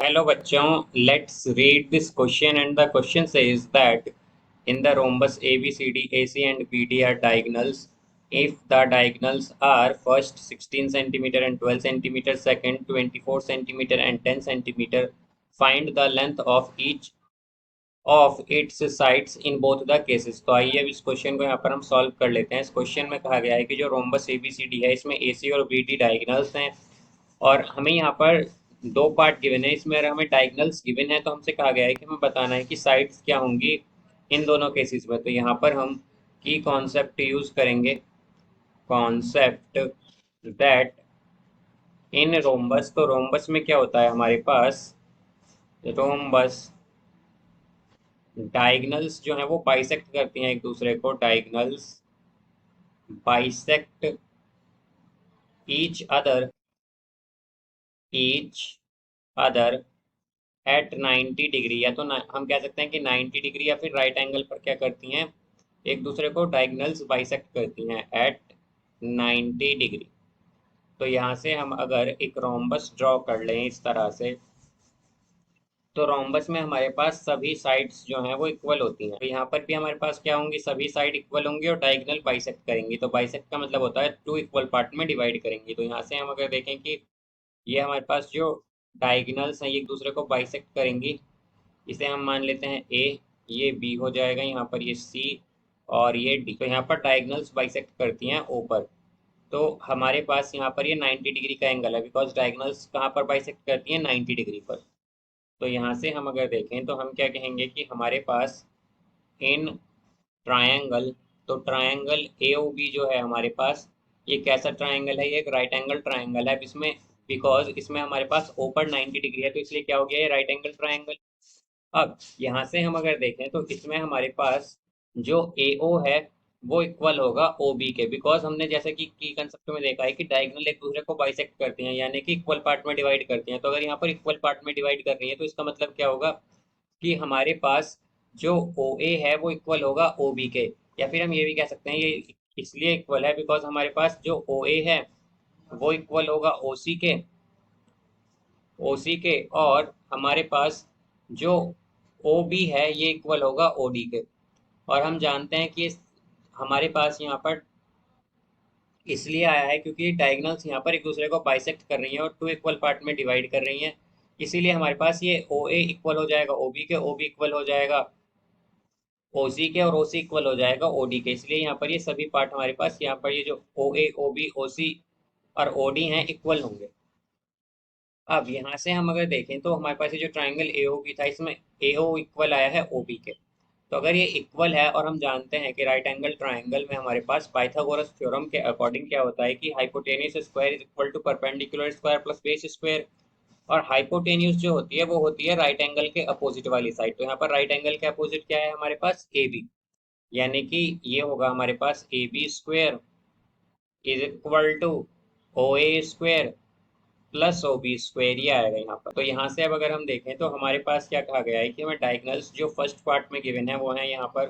Hello बच्चों, let's read this question and the question says that in the rhombus ABCD, AC and BD are diagonals. If the diagonals are first 16 centimeter and 12 centimeter, second 24 centimeter and 10 centimeter, find the length of each of its sides in both the cases। तो आइए अब इस question को यहाँ पर हम solve कर लेते हैं। इस क्वेश्चन में कहा गया है कि जो रोम्बस एबीसीडी है इसमें एसी और बीडी डायगोनल्स हैं और हमें यहाँ पर दो पार्ट गिवन है। इसमें अगर हमें डायगोनल्स गिवन है तो हमसे कहा गया है कि हमें बताना है कि साइड्स क्या होंगी इन दोनों केसेस में। तो यहाँ पर हम की कॉन्सेप्ट यूज करेंगे, कॉन्सेप्ट दैट इन रोम्बस। तो रोम्बस में क्या होता है हमारे पास, रोम्बस डायगोनल्स जो है वो बाइसेक्ट करती हैं एक दूसरे को, diagonals bisect each other, each other at 90 degree. या तो हम कह सकते हैं कि 90 डिग्री या फिर राइट एंगल पर क्या करती हैं, एक दूसरे को डायगोनल्स बाइसेक्ट करती हैं एट 90 डिग्री। तो यहाँ से हम अगर एक रोम्बस ड्रॉ कर लें इस तरह से, तो रोम्बस में हमारे पास सभी साइड्स जो हैं वो इक्वल होती हैं। तो यहाँ पर भी हमारे पास क्या होंगी, सभी साइड इक्वल होंगी और डायगोनल बाइसेक्ट करेंगी। तो बाइसेक्ट का मतलब होता है टू इक्वल पार्ट में डिवाइड करेंगी। तो यहाँ से हम अगर देखें कि ये हमारे पास जो डायगोनल्स हैं ये एक दूसरे को बाइसेक्ट करेंगी, इसे हम मान लेते हैं ए, ये बी हो जाएगा, यहाँ पर ये सी और ये डी। तो यहाँ पर डायगोनल्स बाइसेक्ट करती हैं ओ पर। तो हमारे पास यहाँ पर ये 90 डिग्री का एंगल है, बिकॉज डायगोनल्स कहाँ पर बाइसेक्ट करती हैं, 90 डिग्री पर। तो यहाँ से हम अगर देखें तो हम क्या कहेंगे कि हमारे पास इन ट्रायंगल, तो ट्रायंगल ए ओ बी जो है हमारे पास, ये कैसा ट्रायंगल है, ये एक राइट एंगल ट्रायंगल है। इसमें बिकॉज इसमें हमारे पास ओ पर 90 डिग्री है तो इसलिए क्या हो गया, ये राइट एंगल ट्रायंगल। अब यहाँ से हम अगर देखें तो इसमें हमारे पास जो ए ओ है वो इक्वल होगा ओ बी के, बिकॉज हमने जैसे कि की कंसेप्ट में देखा है कि डायगोनल एक दूसरे को बाइसेक्ट करती हैं, यानी कि इक्वल पार्ट में डिवाइड करती हैं। तो अगर यहाँ पर इक्वल पार्ट में डिवाइड कर रही है तो इसका मतलब क्या होगा कि हमारे पास जो ओ ए है वो इक्वल होगा ओ बी के। या फिर हम ये भी कह सकते हैं ये इसलिए इक्वल है बिकॉज हमारे पास जो ओ ए है वो इक्वल होगा ओ सी के, ओ सी के, और हमारे पास जो ओ बी है ये इक्वल होगा ओ डी के। और हम जानते हैं कि हमारे पास यहाँ पर इसलिए आया है क्योंकि डायगोनल्स यहाँ पर एक दूसरे को बाइसेक्ट कर रही हैं और टू इक्वल पार्ट में डिवाइड कर रही हैं। इसीलिए हमारे पास ये ओ ए इक्वल हो जाएगा ओ बी के, ओ बी इक्वल हो जाएगा ओ सी के, और ओ सी इक्वल हो जाएगा ओ डी के। इसलिए यहाँ पर ये सभी पार्ट हमारे पास यहाँ पर ये जो ओ ए ओ बी ओ सी और ओ डी हैं इक्वल होंगे। अब यहाँ से हम अगर देखें तो हमारे पास ये जो ट्राइंगल ए ओ बी था इसमें ए ओ इक्वल आया है ओ बी के। तो अगर ये इक्वल है और हम जानते हैं कि राइट एंगल ट्राइंगल में हमारे पास पाइथागोरस थ्योरम के अकॉर्डिंग क्या होता है कि hypotenuse square is equal to perpendicular square plus base square. और हाइपोटेन्यूस जो होती है वो होती है राइट एंगल के अपोजिट वाली साइड। तो यहाँ पर राइट एंगल के अपोजिट क्या है हमारे पास, ए बी, यानी कि ये होगा हमारे पास A B square is equal to O A square plus O B square, ये आएगा यहाँ पर। तो यहाँ से अब अगर हम देखें तो हमारे पास क्या कहा गया है कि हमें डायगोनल्स जो फर्स्ट पार्ट में गिवन है वो है यहाँ पर,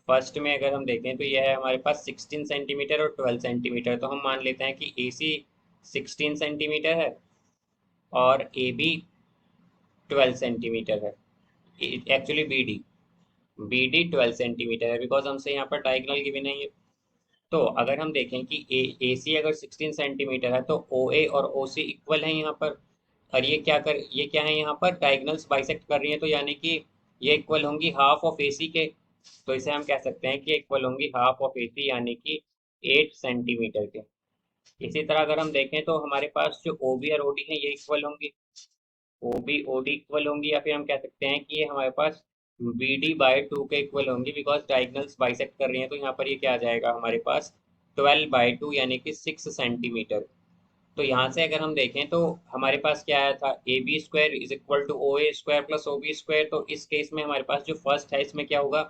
फर्स्ट में अगर हम देखें तो यह है हमारे पास 16 सेंटीमीटर और 12 सेंटीमीटर। तो हम मान लेते हैं कि ए सी 16 सेंटीमीटर है और ए बी 12 सेंटीमीटर है। एक्चुअली बी डी 12 सेंटीमीटर है बिकॉज हमसे यहाँ पर डायगोनल गिवन है ये। तो अगर हम देखें कि ए सी अगर 16 सेंटीमीटर है तो ओ ए और ओ सी इक्वल है यहाँ पर। और ये क्या है यहाँ पर, डायगोनल्स बाइसेक्ट कर रही है तो यानी कि ये इक्वल होंगी हाफ ऑफ ए सी के। तो इसे हम कह सकते हैं कि इक्वल होंगी हाफ ऑफ ए सी यानी कि 8 सेंटीमीटर के। इसी तरह अगर हम देखें तो हमारे पास जो ओ बी और ओ डी है ये इक्वल होंगी, O B O D equal होंगी, या फिर हम कह सकते हैं कि ये हमारे पास बी डी बाई टू के इक्वल होंगी बिकॉज डायगोनल्स बाइसेक्ट कर रही हैं। तो यहाँ पर ये क्या आ जाएगा हमारे पास 12/2 यानी कि 6 सेंटीमीटर। तो यहाँ से अगर हम देखें तो हमारे पास क्या आया था, A B square is equal to O A square plus O B square. तो इस केस में हमारे पास जो फर्स्ट है इसमें क्या होगा,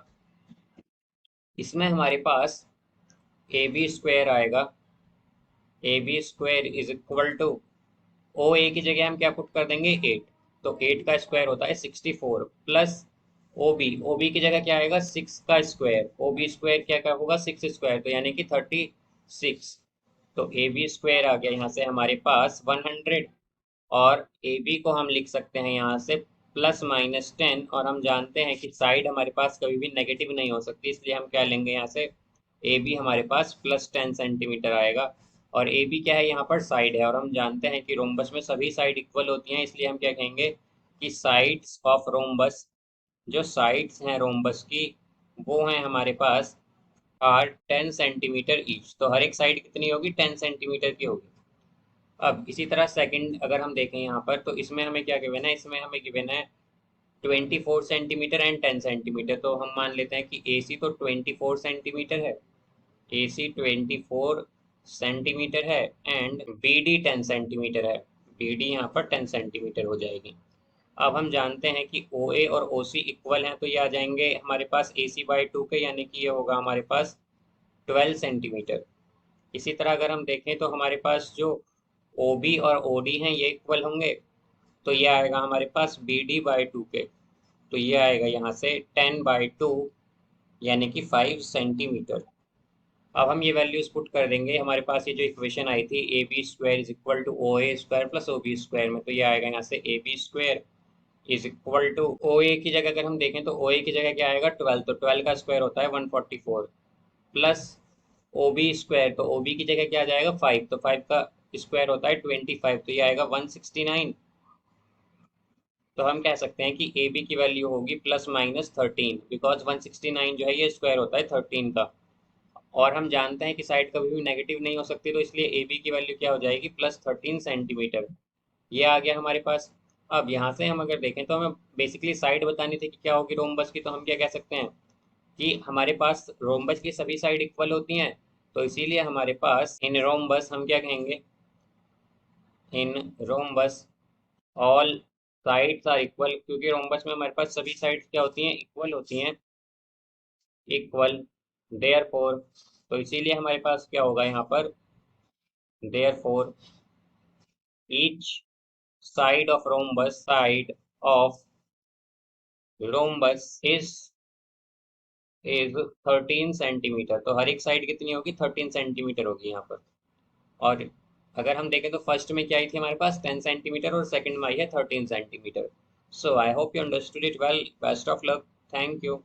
इसमें हमारे पास ए बी स्क्वायर आएगा, A B square is equal to O A की जगह हम क्या पुट कर देंगे 8। तो 8 का स्क्वायर होता है 64 प्लस ओ बी की जगह क्या आएगा 6 का स्क्वायर, ओ बी स्क्वायर क्या क्या होगा 6 स्क्वायर, तो यानी कि 36। तो ए बी स्क्वायर आ गया यहाँ से हमारे पास 100 और ए बी को हम लिख सकते हैं यहाँ से +-10, और हम जानते हैं कि साइड हमारे पास कभी भी नेगेटिव नहीं हो सकती, इसलिए हम क्या लेंगे यहाँ से ए बी हमारे पास +10 सेंटीमीटर आएगा। और ए बी क्या है, यहाँ पर साइड है, और हम जानते हैं कि रोम्बस में सभी साइड इक्वल होती हैं, इसलिए हम क्या कहेंगे कि साइड्स ऑफ रोम्बस, जो साइड्स हैं रोम्बस की, वो हैं हमारे पास आर 10 सेंटीमीटर ईच। तो हर एक साइड कितनी होगी, 10 सेंटीमीटर की होगी। अब इसी तरह सेकंड अगर हम देखें यहाँ पर, तो इसमें हमें क्या गिवन है, इसमें हमें गिवन है 24 सेंटीमीटर एंड 10 सेंटीमीटर। तो हम मान लेते हैं कि ए सी तो 24 सेंटीमीटर है, ए सी 24 सेंटीमीटर है, एंड बी डी 10 सेंटीमीटर है, बी डी यहाँ पर 10 सेंटीमीटर हो जाएगी। अब हम जानते हैं कि ओ ए और ओ सी इक्वल हैं, तो ये आ जाएंगे हमारे पास ए सी बाई टू के, यानी कि ये होगा हमारे पास 12 सेंटीमीटर। इसी तरह अगर हम देखें तो हमारे पास जो ओ बी और ओ डी हैं ये इक्वल होंगे, तो ये आएगा हमारे पास बी डी बाई टू के, तो ये आएगा यहाँ से 10/2, यानी कि 5 सेंटीमीटर। अब हम ये वैल्यूज पुट कर देंगे, हमारे पास ये जो इक्वेशन आई थी A B square is equal to O A square plus O B square में, तो ये आएगा यहाँ से A B square is equal to O A की जगह अगर हम देखें तो ओ ए की जगह क्या आएगा 12, तो 12 का स्क्वायर होता है 144, प्लस ओ बी स्क्वायर, तो ओ बी की जगह क्या आ जाएगा 5, तो 5 का स्क्वायर होता है 25, तो ये आएगा 169। तो हम कह सकते हैं कि ए बी की वैल्यू होगी +-13, बिकॉज 169 जो है ये स्क्वायर होता है 13 का, और हम जानते हैं कि साइड कभी भी नेगेटिव नहीं हो सकती, तो इसलिए ए बी की वैल्यू क्या हो जाएगी +13 सेंटीमीटर। ये आ गया हमारे पास। अब यहाँ से हम अगर देखें तो हमें बेसिकली साइड बतानी थी कि क्या होगी रोम्बस की, तो हम क्या कह सकते हैं कि हमारे पास रोम्बस की सभी साइड इक्वल होती हैं, तो इसीलिए हमारे पास इन रोम्बस हम क्या कहेंगे, in rhombus all sides are equal, क्योंकि रोम्बस में हमारे पास सभी साइड्स क्या होती हैं, इक्वल होती हैं, इक्वल, देयरफॉर, तो इसीलिए हमारे पास क्या होगा यहाँ पर, therefore each side of rhombus is 13 centimetre, तो हर एक साइड कितनी होगी, 13 सेंटीमीटर होगी यहाँ पर। और अगर हम देखें तो फर्स्ट में क्या आई थी हमारे पास 10 सेंटीमीटर, और सेकंड में आई है 13 centimetre. So I hope you understood it well, best of luck, thank you.